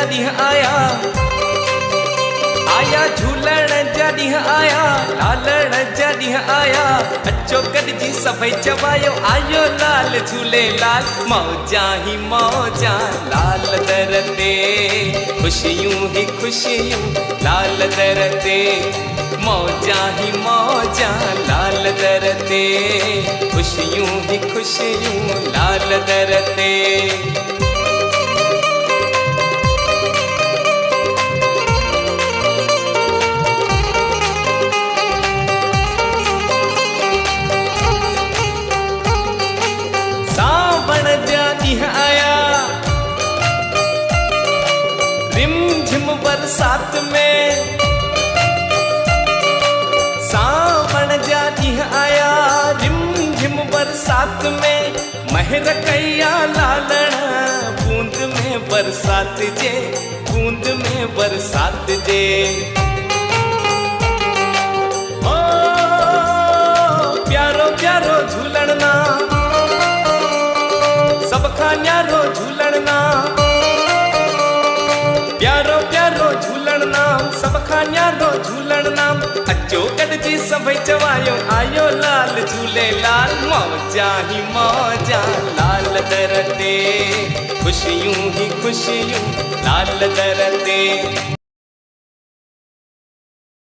जॾहिं आया आया झूलण जॾहिं आया लालण जॾहिं आया अचो गॾिजी सभई चवायो आयो लाल झूलेलाल मौजां ही मौजां लाल दर ते ख़ुशियूं ही ख़ुशियूं लाल दर ते मौजां ही मौजां लाल दर ते ख़ुशियूं ही ख़ुशियूं लाल दर ते बरसात में सावण जा ॾींहं आया रिम झिम बरसात में महर कया लालण बूंद में बरसात जे बूंद में बरसात जे ओ प्यारो प्यारो झूलण ना सब खां न्यारो झूलण ना प्यारो प्यारो झूलण नाम सब खां न्यारो झूलण नाम अचो गॾिजी सभई चवायो आयो लाल झूलेलाल मौजां ही मौजां लाल दर ते ख़ुशियूं ही ख़ुशियूं लाल दर ते।